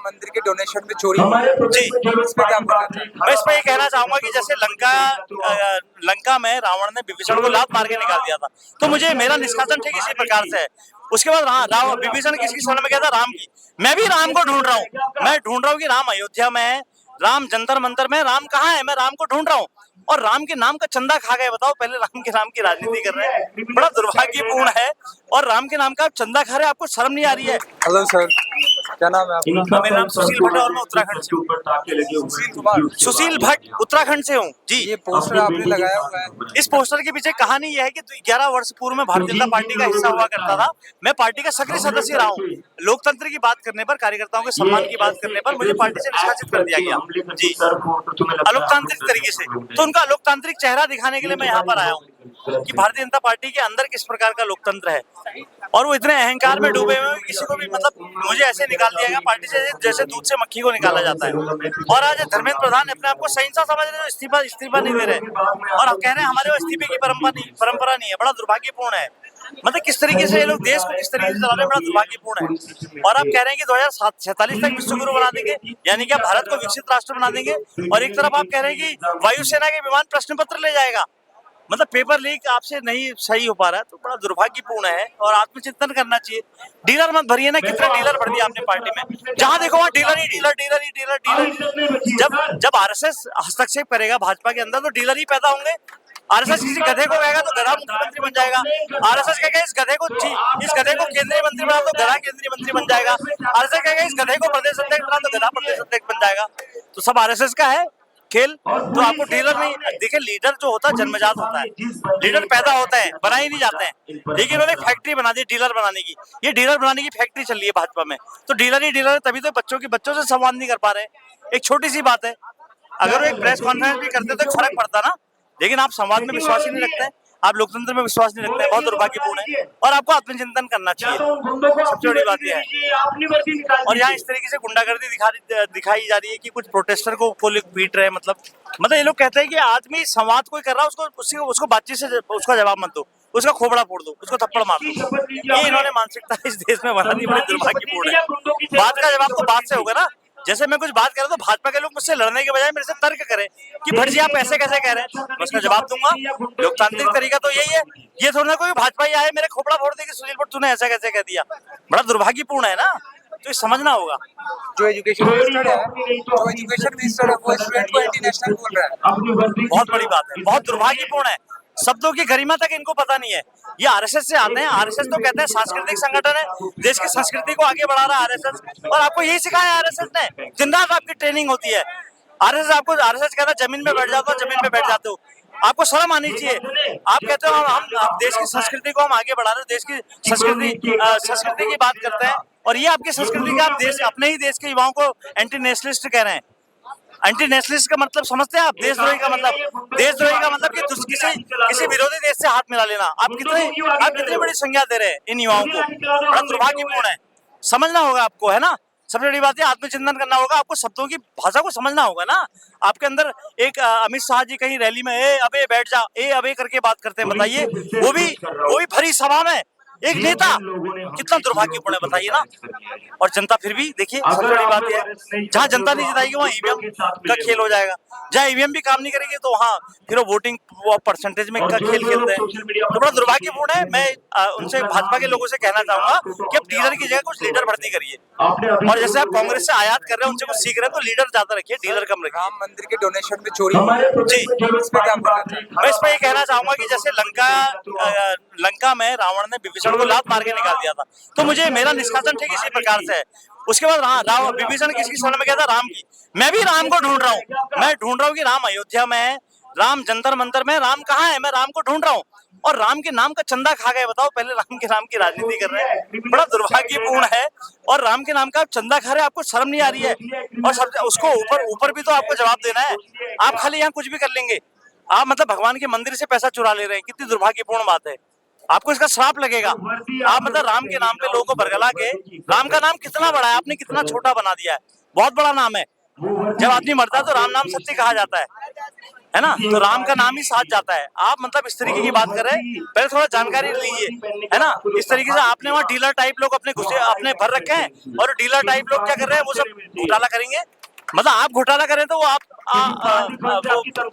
मंदिर के डोनेशन में चोरी जी, इस पे क्या कहना चाहिए? मैं इस पे ये कहना चाहूंगा कि जैसे लंका में रावण ने विभीषण को लात मार के निकाल दिया था, तो मुझे मेरा निष्कासन ठीक इसी प्रकार से है। उसके बाद विभीषण किसकी शरण में गया था? राम की। मैं भी राम को ढूंढ रहा हूँ। मैं ढूंढ रहा हूँ कि राम अयोध्या में है, राम जंतर मंतर में, राम कहाँ है? मैं राम को ढूंढ रहा हूँ और राम के नाम का चंदा खा गए। बताओ, पहले राम के नाम की राजनीति कर रहे हैं, बड़ा दुर्भाग्यपूर्ण है। और राम के नाम का आप चंदा खा रहे हैं, आपको शर्म नहीं आ रही है? हेलो सर, क्या नाम है आपका? मेरा नाम सुशील भट्ट और मैं उत्तराखंड से हूँ। सुशील कुमार। सुशील भट्ट, उत्तराखंड से हूँ जी। ये पोस्टर आपने लगाया हुआ है, इस पोस्टर के पीछे कहानी यह है कि 11 वर्ष पूर्व में भारतीय जनता पार्टी का हिस्सा हुआ करता था। मैं पार्टी का सक्रिय सदस्य रहा हूँ। लोकतंत्र की बात करने पर, कार्यकर्ताओं के सम्मान की बात करने पर मुझे पार्टी से निष्कासित कर दिया गया जी, अलोकतांत्रिक तरीके से। तो उनका लोकतांत्रिक चेहरा दिखाने के लिए मैं यहाँ पर आया हूँ कि भारतीय जनता पार्टी के अंदर किस प्रकार का लोकतंत्र है। और वो इतने अहंकार में डूबे हुए हैं, किसी को भी मतलब मुझे ऐसे निकाल दिया गया पार्टी से जैसे दूध से मक्खी को निकाला जाता है। और आज धर्मेंद्र प्रधान अपने आप को सहिंसा समझ रहे हैं, इस्तीफा नहीं दे रहे और अब कह रहे हैं हमारे वो इस्तीफे की परंपरा नहीं है। बड़ा दुर्भाग्यपूर्ण है। मतलब किस तरीके से ये लोग देश को किस तरीके से चला रहे हैं, बड़ा दुर्भाग्यपूर्ण है। और आप कह रहे हैं कि 2047 तक विश्व गुरु बना देंगे, यानी कि आप भारत को विकसित राष्ट्र बना देंगे। और एक तरफ आप कह रहे हैं कि वायुसेना के विमान प्रश्न पत्र ले जाएगा। मतलब पेपर लीक आपसे नहीं सही हो पा रहा है, तो बड़ा दुर्भाग्यपूर्ण है और आत्मचिंतन करना चाहिए। डीलर मत भरिए ना, कितने डीलर भर दिया आपने पार्टी में, जहां देखो वहां डीलर ही डीलर डीलर ही डीलर डीलर। जब आरएसएस हस्तक्षेप करेगा भाजपा के अंदर, तो डीलर ही पैदा होंगे। आरएसएस किसी गधे को कहेगा तो गधा मुख्यमंत्री बन जाएगा। आरएसएस कहेगा इस गधे को केंद्रीय मंत्री बना तो गधा केंद्रीय मंत्री बन जाएगा। आरएसएस कहेगा इस गधे को प्रदेश अध्यक्ष बना तो गधा प्रदेश अध्यक्ष बन जाएगा। तो सब आरएसएस का है खेल। तो आपको डीलर नहीं, देखिए लीडर जो होता है जन्मजात होता है, लीडर पैदा होता है, बना ही नहीं जाते हैं। लेकिन उन्होंने फैक्ट्री बना दी डीलर बनाने की। ये डीलर बनाने की फैक्ट्री चल रही है भाजपा में। तो डीलर ही डीलर है, तभी तो बच्चों से संवाद नहीं कर पा रहे। एक छोटी सी बात है, अगर वो एक प्रेस कॉन्फ्रेंस भी करते तो फर्क पड़ता ना। लेकिन आप संवाद में विश्वास ही नहीं रखते हैं, आप लोकतंत्र में विश्वास नहीं रखते हैं। बहुत दुर्भाग्यपूर्ण है और आपको आत्मचिंतन करना चाहिए, सबसे बड़ी बात यह है। और यहाँ इस तरीके से गुंडागर्दी दिखाई जा रही है कि कुछ प्रोटेस्टर को पीट रहे हैं। मतलब ये लोग कहते हैं कि आदमी संवाद कोई कर रहा है, उसको बातचीत से उसका जवाब मत दो, उसका खोपड़ा फोड़ दो, उसको थप्पड़ मार दो। ये इन्होंने मानसिकता इस देश में बना दी, बड़ी दुर्भाग्यपूर्ण है। बात का जवाब तो बात से होगा ना। जैसे मैं कुछ बात कर रहा हूँ तो भाजपा के लोग मुझसे लड़ने के बजाय मेरे से तर्क करें कि भट्ट जी आप ऐसे कैसे कह रहे हैं, मैं उसका जवाब दूंगा। लोकतांत्रिक तरीका तो यही है। ये थोड़ा ना कोई भाजपा ही आए मेरे खोपड़ा फोड़ दे कि सुनील भट्ट तूने ऐसा कैसे कह दिया। बड़ा दुर्भाग्यपूर्ण है ना, तो ये समझना होगा। जो एजुकेशन मिनिस्टर है वो स्टूडेंट को एंटी नेशनल बोल रहा है। बहुत बड़ी बात है, बहुत दुर्भाग्यपूर्ण है। शब्दों की गरिमा तक इनको पता नहीं है। ये आरएसएस से आते हैं। आरएसएस तो कहते हैं सांस्कृतिक संगठन है, देश की संस्कृति को आगे बढ़ा रहा है आरएसएस। और आपको यही सिखाया आरएसएस ने, दिन रात आपकी ट्रेनिंग होती है। आरएसएस कहता है जमीन में बैठ जाते हो, जमीन में बैठ जाते हो। आपको शर्म आनी चाहिए। आप कहते हो हम देश की संस्कृति को हम आगे बढ़ा रहे हैं, देश की संस्कृति की बात करते हैं। और ये आपकी संस्कृति का आप अपने ही देश के युवाओं को एंटी नेशनलिस्ट कह रहे हैं। एंटी नेशनलिस्ट का मतलब समझते हैं आप? देशद्रोही का मतलब कि किसी विरोधी देश से हाथ मिला लेना। आप कितनी बड़ी संज्ञा दे रहे हैं इन युवाओं को, बड़ा दुर्भाग्यपूर्ण है। समझना होगा आपको, है ना। सबसे बड़ी बात है आत्मचिंतन करना होगा, आपको शब्दों की भाषा को समझना होगा ना। आपके अंदर एक अमित शाह जी कहीं रैली में अबे बैठ जा, अबे करके बात करते हैं, बताइए। वो भी भरी सभा में एक नेता, कितना दुर्भाग्यपूर्ण है बताइए ना। और जनता फिर भी देखिए, सबसे बड़ी बात यह है जहां जनता नहीं जिताएगी वहां ईवीएम का खेल हो जाएगा। जहां ईवीएम भी काम नहीं करेगी तो वहां फिर वो वोटिंग परसेंटेज में का खेल खेलते हैं। तो बड़ा दुर्भाग्यपूर्ण है। मैं उनसे भाजपा के लोगों से कहना चाहूंगा कि अब डीलर की जगह कुछ लीडर भर्ती करिए। और जैसे आप कांग्रेस से आयात कर रहे हैं, उनसे कुछ सीख रहे हैं, तो लीडर ज्यादा रखिए, डीलर कम रखिए। राम मंदिर के डोनेशन में चोरी जी, इस पे क्या कहना चाहिए? मैं इस पे ये कहना चाहूंगा कि जैसे लंका में रावण ने विभीषण को लात मार के निकाल दिया था, तो मुझे मेरा निष्कासन ठीक इसी प्रकार से है। उसके बाद विभीषण किसकी शरण में गया था? राम की। मैं भी राम को ढूंढ रहा हूँ। मैं ढूंढ रहा हूँ कि राम अयोध्या में है, राम जंतर मंतर में, राम कहाँ है? मैं राम को ढूंढ रहा हूँ और राम के नाम का चंदा खा गए। बताओ, पहले राम के नाम की राजनीति कर रहे हैं, बड़ा दुर्भाग्यपूर्ण है। और राम के नाम का आप चंदा खा रहे हैं, आपको शर्म नहीं आ रही है? और सब उसको ऊपर भी तो आपको जवाब देना है। आप खाली यहाँ कुछ भी कर लेंगे, आप मतलब भगवान के मंदिर से पैसा चुरा ले रहे हैं, कितनी दुर्भाग्यपूर्ण बात है। आपको इसका श्राप लगेगा। आप मतलब राम के नाम पे लोगों को बरगला के, राम का नाम कितना बड़ा है, आपने कितना छोटा बना दिया है। बहुत बड़ा नाम है। जब आदमी मरता है तो राम नाम सत्य कहा जाता है। है ना, तो राम का नाम ही साथ जाता है। आप मतलब इस तरीके की बात कर रहे हैं, पहले थोड़ा जानकारी लीजिए, है ना। इस तरीके से आपने वहाँ डीलर टाइप लोग अपने घुसे अपने भर रखे हैं, और डीलर टाइप लोग क्या कर रहे हैं, वो सब घोटाला करेंगे। मतलब आप घोटाला करें तो वो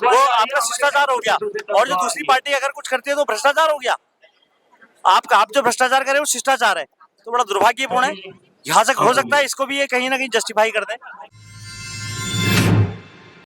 वो आपका शिष्टाचार हो गया, और जो दूसरी पार्टी अगर कुछ करती है तो भ्रष्टाचार हो गया। आप जो भ्रष्टाचार करे वो शिष्टाचार है, तो बड़ा दुर्भाग्यपूर्ण है। यहाँ तक हो सकता है इसको भी ये कहीं ना कहीं जस्टिफाई कर दें।